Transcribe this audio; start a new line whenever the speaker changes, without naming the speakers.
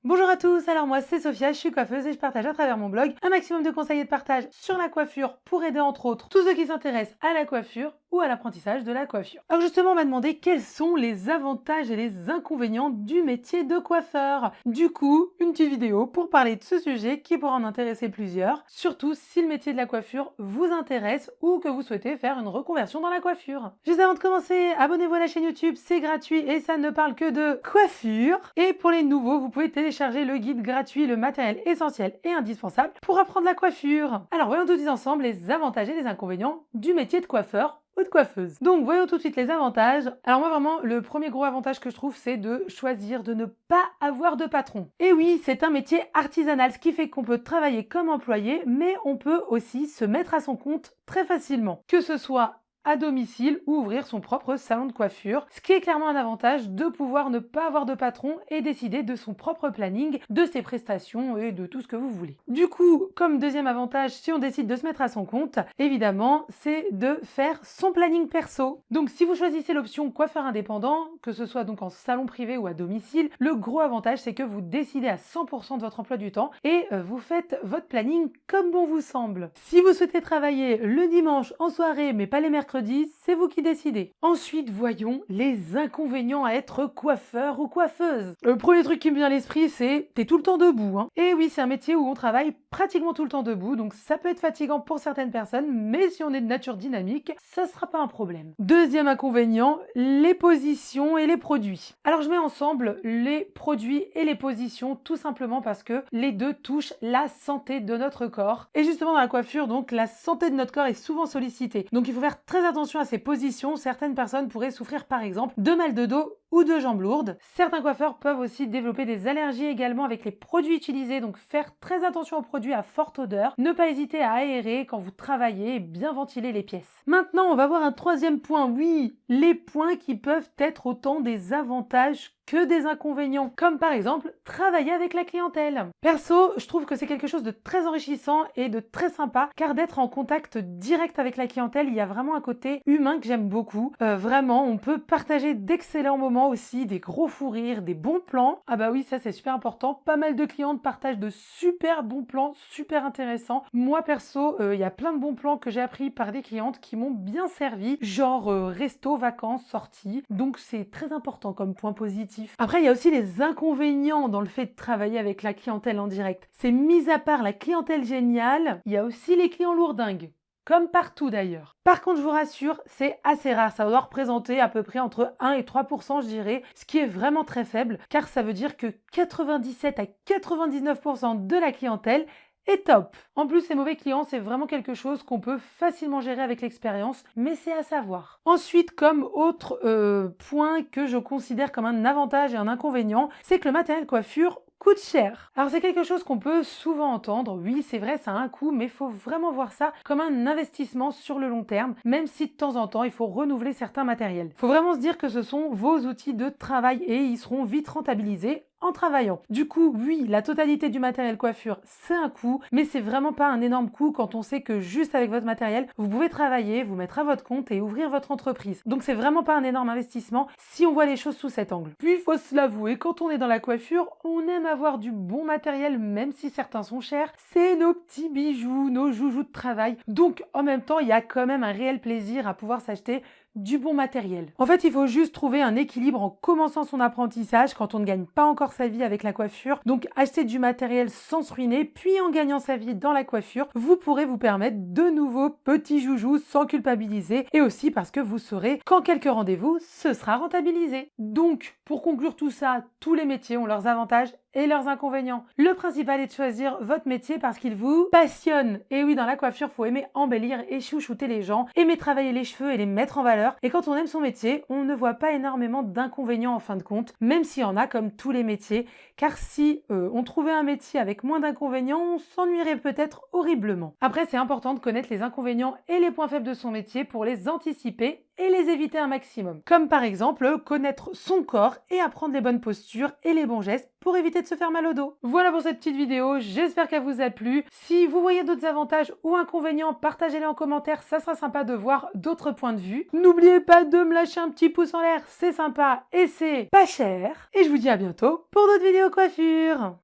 Bonjour à tous, alors moi c'est Sophia, je suis coiffeuse et je partage à travers mon blog un maximum de conseils et de partage sur la coiffure pour aider entre autres tous ceux qui s'intéressent à la coiffure ou à l'apprentissage de la coiffure. Alors justement on m'a demandé quels sont les avantages et les inconvénients du métier de coiffeur. Du coup, une petite vidéo pour parler de ce sujet qui pourra en intéresser plusieurs, surtout si le métier de la coiffure vous intéresse ou que vous souhaitez faire une reconversion dans la coiffure. Juste avant de commencer, abonnez-vous à la chaîne YouTube, c'est gratuit et ça ne parle que de coiffure. Et pour les nouveaux, vous pouvez télécharger le guide gratuit, le matériel essentiel et indispensable pour apprendre la coiffure. Alors voyons tout de suite ensemble les avantages et les inconvénients du métier de coiffeur ou de coiffeuse. Donc voyons tout de suite les avantages. Alors moi vraiment, le premier gros avantage que je trouve, c'est de choisir de ne pas avoir de patron. Et oui, c'est un métier artisanal, ce qui fait qu'on peut travailler comme employé, mais on peut aussi se mettre à son compte très facilement. Que ce soit à domicile ou ouvrir son propre salon de coiffure, ce qui est clairement un avantage de pouvoir ne pas avoir de patron et décider de son propre planning, de ses prestations et de tout ce que vous voulez. Du coup, comme deuxième avantage, si on décide de se mettre à son compte, évidemment, c'est de faire son planning perso. Donc si vous choisissez l'option coiffeur indépendant, que ce soit donc en salon privé ou à domicile, le gros avantage c'est que vous décidez à 100% de votre emploi du temps et vous faites votre planning comme bon vous semble. Si vous souhaitez travailler le dimanche en soirée mais pas les mercredis, c'est vous qui décidez. Ensuite, voyons les inconvénients à être coiffeur ou coiffeuse. Le premier truc qui me vient à l'esprit, c'est t'es tout le temps debout. Et oui, c'est un métier où on travaille pratiquement tout le temps debout, donc ça peut être fatigant pour certaines personnes, mais si on est de nature dynamique, ça sera pas un problème. Deuxième inconvénient, les positions et les produits. Alors je mets ensemble les produits et les positions tout simplement parce que les deux touchent la santé de notre corps. Et justement dans la coiffure, donc la santé de notre corps est souvent sollicitée. Donc il faut faire très attention à ces positions. Certaines personnes pourraient souffrir par exemple de mal de dos ou de jambes lourdes. Certains coiffeurs peuvent aussi développer des allergies également avec les produits utilisés, donc faire très attention aux produits à forte odeur. Ne pas hésiter à aérer quand vous travaillez et bien ventiler les pièces. Maintenant, on va voir un troisième point. Oui, les points qui peuvent être autant des avantages que des inconvénients, comme par exemple travailler avec la clientèle. Perso, je trouve que c'est quelque chose de très enrichissant et de très sympa, car d'être en contact direct avec la clientèle, il y a vraiment un côté humain que j'aime beaucoup. Vraiment, on peut partager d'excellents moments aussi, des gros fous rires, des bons plans. Ah bah oui, ça c'est super important. Pas mal de clientes partagent de super bons plans, super intéressants. Moi perso, il y a plein de bons plans que j'ai appris par des clientes qui m'ont bien servi, genre resto, vacances, sorties. Donc c'est très important comme point positif. Après, il y a aussi les inconvénients dans le fait de travailler avec la clientèle en direct. C'est mis à part la clientèle géniale, il y a aussi les clients lourdingues. Comme partout d'ailleurs. Par contre, je vous rassure, c'est assez rare. Ça doit représenter à peu près entre 1 et 3%, je dirais, ce qui est vraiment très faible, car ça veut dire que 97 à 99% de la clientèle est top. En plus, ces mauvais clients, c'est vraiment quelque chose qu'on peut facilement gérer avec l'expérience, mais c'est à savoir. Ensuite, comme autre point que je considère comme un avantage et un inconvénient, c'est que le matériel coiffure coûte cher. Alors c'est quelque chose qu'on peut souvent entendre, oui c'est vrai ça a un coût, mais il faut vraiment voir ça comme un investissement sur le long terme, même si de temps en temps il faut renouveler certains matériels. Il faut vraiment se dire que ce sont vos outils de travail et ils seront vite rentabilisés en travaillant. Du coup, oui, la totalité du matériel coiffure, c'est un coût, mais c'est vraiment pas un énorme coût quand on sait que juste avec votre matériel, vous pouvez travailler, vous mettre à votre compte et ouvrir votre entreprise. Donc c'est vraiment pas un énorme investissement si on voit les choses sous cet angle. Puis il faut se l'avouer, quand on est dans la coiffure, on aime avoir du bon matériel, même si certains sont chers. C'est nos petits bijoux, nos joujoux de travail. Donc en même temps, il y a quand même un réel plaisir à pouvoir s'acheter du bon matériel. En fait, il faut juste trouver un équilibre en commençant son apprentissage quand on ne gagne pas encore sa vie avec la coiffure. Donc, acheter du matériel sans se ruiner, puis en gagnant sa vie dans la coiffure, vous pourrez vous permettre de nouveaux petits joujoux sans culpabiliser et aussi parce que vous saurez qu'en quelques rendez-vous, ce sera rentabilisé. Donc, pour conclure tout ça, tous les métiers ont leurs avantages et leurs inconvénients. Le principal est de choisir votre métier parce qu'il vous passionne. Et oui, dans la coiffure, faut aimer embellir et chouchouter les gens, aimer travailler les cheveux et les mettre en valeur. Et quand on aime son métier, on ne voit pas énormément d'inconvénients en fin de compte, même s'il y en a comme tous les métiers. Car si on trouvait un métier avec moins d'inconvénients, on s'ennuierait peut-être horriblement. Après, c'est important de connaître les inconvénients et les points faibles de son métier pour les anticiper et les éviter un maximum. Comme par exemple, connaître son corps et apprendre les bonnes postures et les bons gestes pour éviter de se faire mal au dos. Voilà pour cette petite vidéo, j'espère qu'elle vous a plu. Si vous voyez d'autres avantages ou inconvénients, partagez-les en commentaire, ça sera sympa de voir d'autres points de vue. N'oubliez pas de me lâcher un petit pouce en l'air, c'est sympa et c'est pas cher. Et je vous dis à bientôt pour d'autres vidéos coiffure.